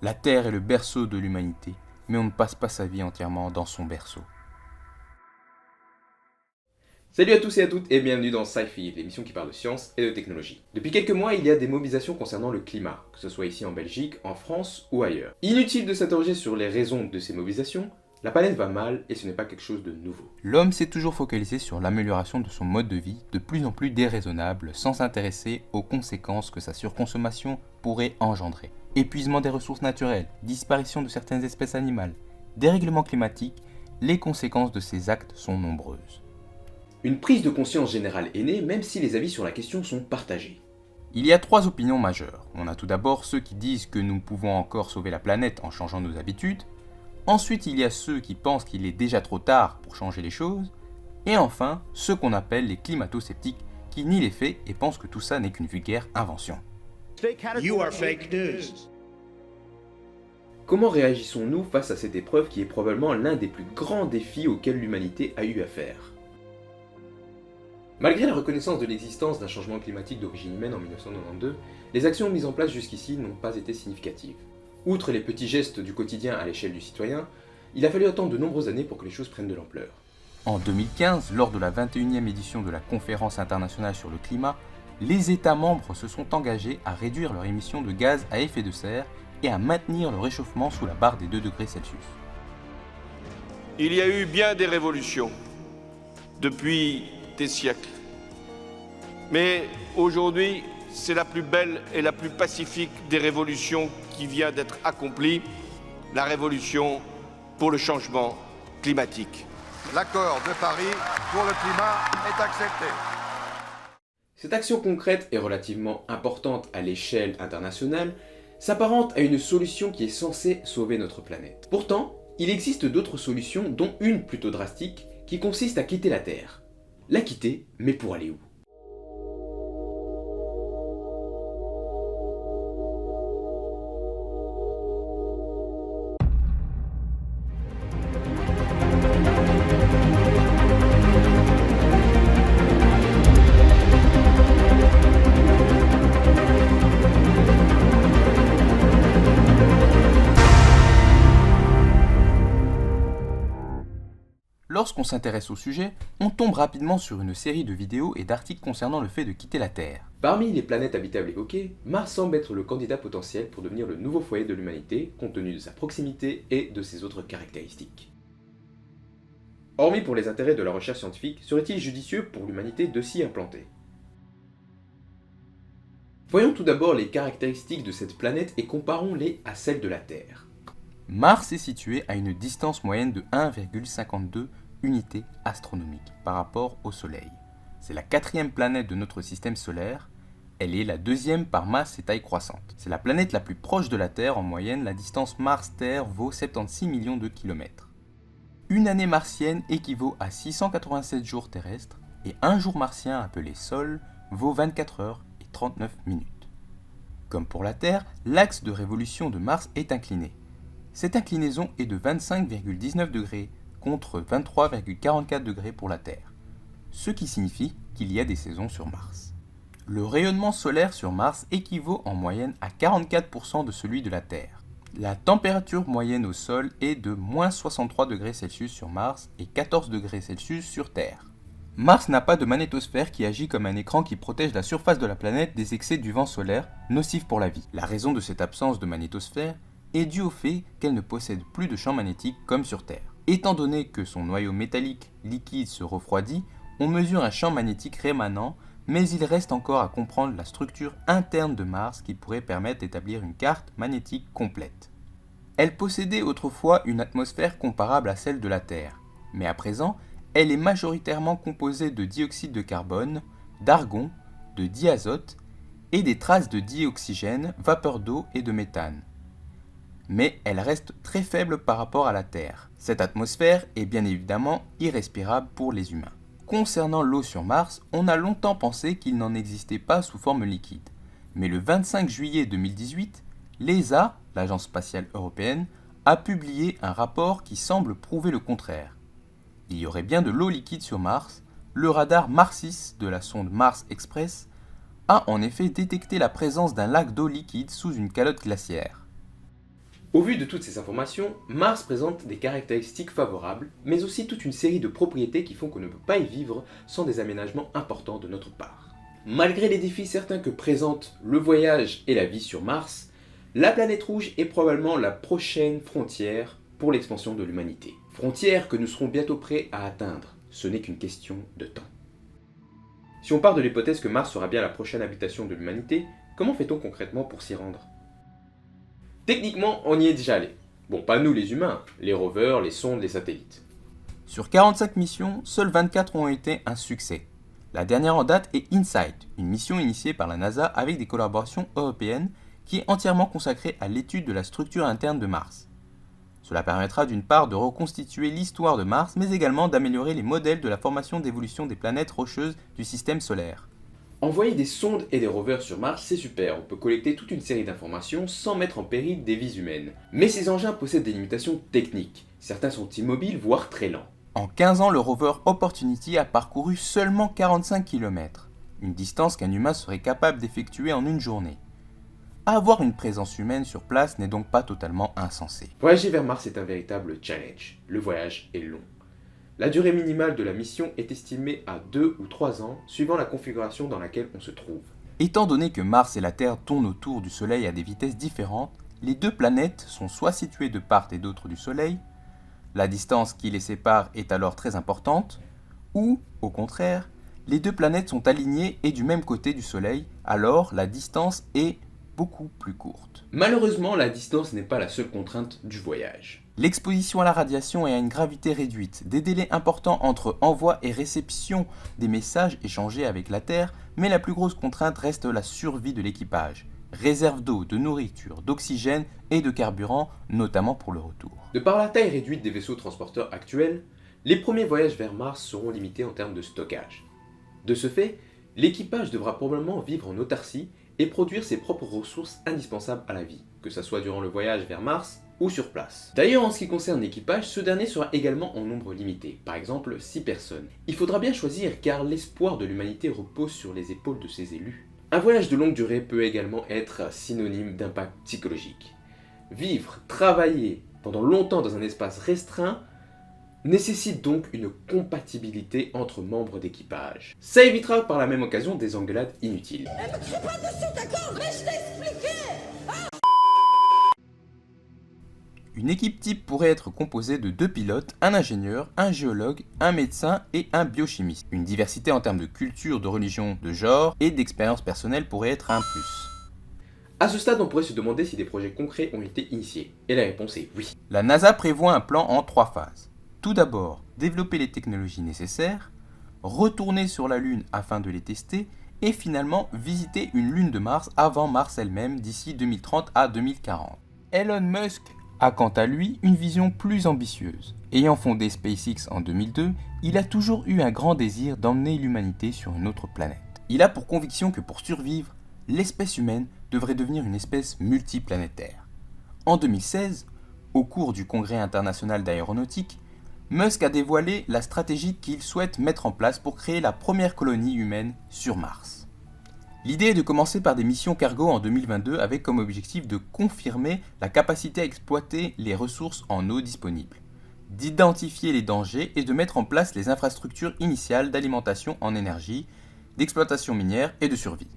La Terre est le berceau de l'humanité, mais on ne passe pas sa vie entièrement dans son berceau. Salut à tous et à toutes et bienvenue dans Sci-Fi, l'émission qui parle de science et de technologie. Depuis quelques mois, il y a des mobilisations concernant le climat, que ce soit ici en Belgique, en France ou ailleurs. Inutile de s'interroger sur les raisons de ces mobilisations, la planète va mal et ce n'est pas quelque chose de nouveau. L'homme s'est toujours focalisé sur l'amélioration de son mode de vie, de plus en plus déraisonnable, sans s'intéresser aux conséquences que sa surconsommation pourrait engendrer. Épuisement des ressources naturelles, disparition de certaines espèces animales, dérèglement climatique, les conséquences de ces actes sont nombreuses. Une prise de conscience générale est née, même si les avis sur la question sont partagés. Il y a trois opinions majeures. On a tout d'abord ceux qui disent que nous pouvons encore sauver la planète en changeant nos habitudes. Ensuite, il y a ceux qui pensent qu'il est déjà trop tard pour changer les choses. Et enfin, ceux qu'on appelle les climato-sceptiques qui nient les faits et pensent que tout ça n'est qu'une vulgaire invention. You are fake news. Comment réagissons-nous face à cette épreuve qui est probablement l'un des plus grands défis auxquels l'humanité a eu à faire ? Malgré la reconnaissance de l'existence d'un changement climatique d'origine humaine en 1992, les actions mises en place jusqu'ici n'ont pas été significatives. Outre les petits gestes du quotidien à l'échelle du citoyen, il a fallu attendre de nombreuses années pour que les choses prennent de l'ampleur. En 2015, lors de la 21e édition de la Conférence internationale sur le climat, les États membres se sont engagés à réduire leurs émissions de gaz à effet de serre et à maintenir le réchauffement sous la barre des 2 degrés Celsius. Il y a eu bien des révolutions depuis des siècles. Mais aujourd'hui, c'est la plus belle et la plus pacifique des révolutions qui vient d'être accomplie, la révolution pour le changement climatique. L'accord de Paris pour le climat est accepté. Cette action concrète et relativement importante à l'échelle internationale s'apparente à une solution qui est censée sauver notre planète. Pourtant, il existe d'autres solutions, dont une plutôt drastique, qui consiste à quitter la Terre. La quitter, mais pour aller où ? Lorsqu'on s'intéresse au sujet, on tombe rapidement sur une série de vidéos et d'articles concernant le fait de quitter la Terre. Parmi les planètes habitables évoquées, Mars semble être le candidat potentiel pour devenir le nouveau foyer de l'humanité, compte tenu de sa proximité et de ses autres caractéristiques. Hormis pour les intérêts de la recherche scientifique, serait-il judicieux pour l'humanité de s'y implanter ? Voyons tout d'abord les caractéristiques de cette planète et comparons-les à celles de la Terre. Mars est situé à une distance moyenne de 1,52 unités astronomiques par rapport au Soleil. C'est la 4e planète de notre système solaire. Elle est la 2e par masse et taille croissante. C'est la planète la plus proche de la Terre. En moyenne, la distance Mars-Terre vaut 76 millions de kilomètres. Une année martienne équivaut à 687 jours terrestres et un jour martien appelé Sol vaut 24 heures et 39 minutes. Comme pour la Terre, l'axe de révolution de Mars est incliné. Cette inclinaison est de 25,19 degrés contre 23,44 degrés pour la Terre, ce qui signifie qu'il y a des saisons sur Mars. Le rayonnement solaire sur Mars équivaut en moyenne à 44% de celui de la Terre. La température moyenne au sol est de moins 63 degrés Celsius sur Mars et 14 degrés Celsius sur Terre. Mars n'a pas de magnétosphère qui agit comme un écran qui protège la surface de la planète des excès du vent solaire, nocifs pour la vie. La raison de cette absence de magnétosphère est due au fait qu'elle ne possède plus de champ magnétique comme sur Terre. Étant donné que son noyau métallique liquide se refroidit, on mesure un champ magnétique rémanent, mais il reste encore à comprendre la structure interne de Mars qui pourrait permettre d'établir une carte magnétique complète. Elle possédait autrefois une atmosphère comparable à celle de la Terre, mais à présent, elle est majoritairement composée de dioxyde de carbone, d'argon, de diazote et des traces de dioxygène, vapeur d'eau et de méthane. Mais elle reste très faible par rapport à la Terre. Cette atmosphère est bien évidemment irrespirable pour les humains. Concernant l'eau sur Mars, on a longtemps pensé qu'il n'en existait pas sous forme liquide. Mais le 25 juillet 2018, l'ESA, l'Agence spatiale européenne, a publié un rapport qui semble prouver le contraire. Il y aurait bien de l'eau liquide sur Mars. Le radar Marsis de la sonde Mars Express a en effet détecté la présence d'un lac d'eau liquide sous une calotte glaciaire. Au vu de toutes ces informations, Mars présente des caractéristiques favorables, mais aussi toute une série de propriétés qui font qu'on ne peut pas y vivre sans des aménagements importants de notre part. Malgré les défis certains que présentent le voyage et la vie sur Mars, la planète rouge est probablement la prochaine frontière pour l'expansion de l'humanité. Frontière que nous serons bientôt prêts à atteindre, ce n'est qu'une question de temps. Si on part de l'hypothèse que Mars sera bien la prochaine habitation de l'humanité, comment fait-on concrètement pour s'y rendre ? Techniquement, on y est déjà allé. Bon, pas nous les humains, les rovers, les sondes, les satellites. Sur 45 missions, seules 24 ont été un succès. La dernière en date est InSight, une mission initiée par la NASA avec des collaborations européennes qui est entièrement consacrée à l'étude de la structure interne de Mars. Cela permettra d'une part de reconstituer l'histoire de Mars, mais également d'améliorer les modèles de la formation d'évolution des planètes rocheuses du système solaire. Envoyer des sondes et des rovers sur Mars, c'est super, on peut collecter toute une série d'informations sans mettre en péril des vies humaines. Mais ces engins possèdent des limitations techniques. Certains sont immobiles, voire très lents. En 15 ans, le rover Opportunity a parcouru seulement 45 km, une distance qu'un humain serait capable d'effectuer en une journée. Avoir une présence humaine sur place n'est donc pas totalement insensé. Voyager vers Mars est un véritable challenge. Le voyage est long. La durée minimale de la mission est estimée à 2 ou 3 ans, suivant la configuration dans laquelle on se trouve. Étant donné que Mars et la Terre tournent autour du Soleil à des vitesses différentes, les deux planètes sont soit situées de part et d'autre du Soleil, la distance qui les sépare est alors très importante, ou, au contraire, les deux planètes sont alignées et du même côté du Soleil, alors la distance est beaucoup plus courte. Malheureusement, la distance n'est pas la seule contrainte du voyage. L'exposition à la radiation et à une gravité réduite, des délais importants entre envoi et réception des messages échangés avec la Terre, mais la plus grosse contrainte reste la survie de l'équipage. Réserve d'eau, de nourriture, d'oxygène et de carburant, notamment pour le retour. De par la taille réduite des vaisseaux transporteurs actuels, les premiers voyages vers Mars seront limités en termes de stockage. De ce fait, l'équipage devra probablement vivre en autarcie et produire ses propres ressources indispensables à la vie, que ce soit durant le voyage vers Mars ou sur place. D'ailleurs, en ce qui concerne l'équipage, ce dernier sera également en nombre limité, par exemple 6 personnes. Il faudra bien choisir car l'espoir de l'humanité repose sur les épaules de ses élus. Un voyage de longue durée peut également être synonyme d'impact psychologique. Vivre, travailler pendant longtemps dans un espace restreint nécessite donc une compatibilité entre membres d'équipage. Ça évitera par la même occasion des engueulades inutiles. Une équipe type pourrait être composée de 2 pilotes, un ingénieur, un géologue, un médecin et un biochimiste. Une diversité en termes de culture, de religion, de genre et d'expérience personnelle pourrait être un plus. À ce stade, on pourrait se demander si des projets concrets ont été initiés. Et la réponse est oui. La NASA prévoit un plan en 3 phases. Tout d'abord, développer les technologies nécessaires, retourner sur la Lune afin de les tester, et finalement visiter une Lune de Mars avant Mars elle-même d'ici 2030 à 2040. Elon Musk a quant à lui une vision plus ambitieuse. Ayant fondé SpaceX en 2002, il a toujours eu un grand désir d'emmener l'humanité sur une autre planète. Il a pour conviction que pour survivre, l'espèce humaine devrait devenir une espèce multiplanétaire. En 2016, au cours du Congrès international d'aéronautique, Musk a dévoilé la stratégie qu'il souhaite mettre en place pour créer la première colonie humaine sur Mars. L'idée est de commencer par des missions cargo en 2022 avec comme objectif de confirmer la capacité à exploiter les ressources en eau disponibles, d'identifier les dangers et de mettre en place les infrastructures initiales d'alimentation en énergie, d'exploitation minière et de survie.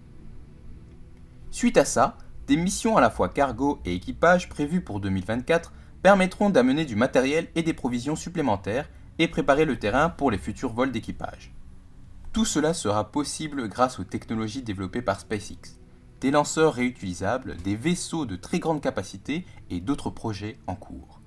Suite à ça, des missions à la fois cargo et équipage prévues pour 2024 permettront d'amener du matériel et des provisions supplémentaires et préparer le terrain pour les futurs vols d'équipage. Tout cela sera possible grâce aux technologies développées par SpaceX, des lanceurs réutilisables, des vaisseaux de très grande capacité et d'autres projets en cours.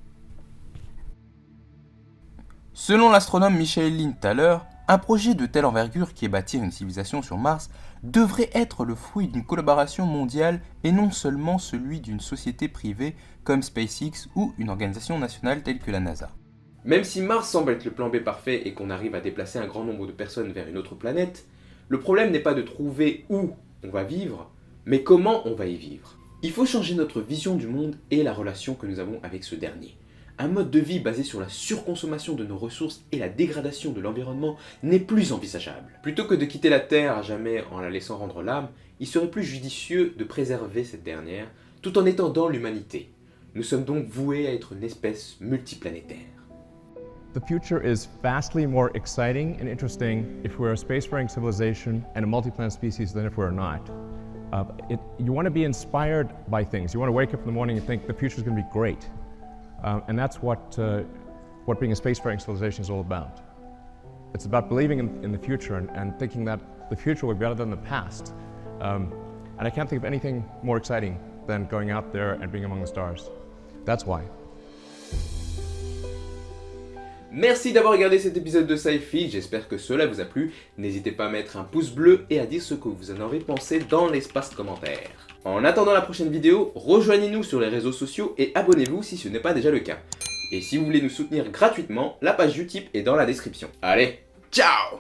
Selon l'astronome Michael Lindthaler, un projet de telle envergure qui est bâtir une civilisation sur Mars devrait être le fruit d'une collaboration mondiale et non seulement celui d'une société privée comme SpaceX ou une organisation nationale telle que la NASA. Même si Mars semble être le plan B parfait et qu'on arrive à déplacer un grand nombre de personnes vers une autre planète, le problème n'est pas de trouver où on va vivre, mais comment on va y vivre. Il faut changer notre vision du monde et la relation que nous avons avec ce dernier. Un mode de vie basé sur la surconsommation de nos ressources et la dégradation de l'environnement n'est plus envisageable. Plutôt que de quitter la Terre à jamais en la laissant rendre l'âme, il serait plus judicieux de préserver cette dernière tout en étendant l'humanité. Nous sommes donc voués à être une espèce multiplanétaire. The future is vastly more exciting and interesting if we're a spacefaring civilization and a multi-planet species than if we're not. You want to be inspired by things. You want to wake up in the morning and think the future is going to be great. And that's what being a spacefaring civilization is all about. It's about believing in the future and thinking that the future will be better than the past. And I can't think of anything more exciting than going out there and being among the stars. That's why. Merci d'avoir regardé cet épisode de Sci-Fi, j'espère que cela vous a plu. N'hésitez pas à mettre un pouce bleu et à dire ce que vous en avez pensé dans l'espace commentaire. En attendant la prochaine vidéo, rejoignez-nous sur les réseaux sociaux et abonnez-vous si ce n'est pas déjà le cas. Et si vous voulez nous soutenir gratuitement, la page Utip est dans la description. Allez, ciao!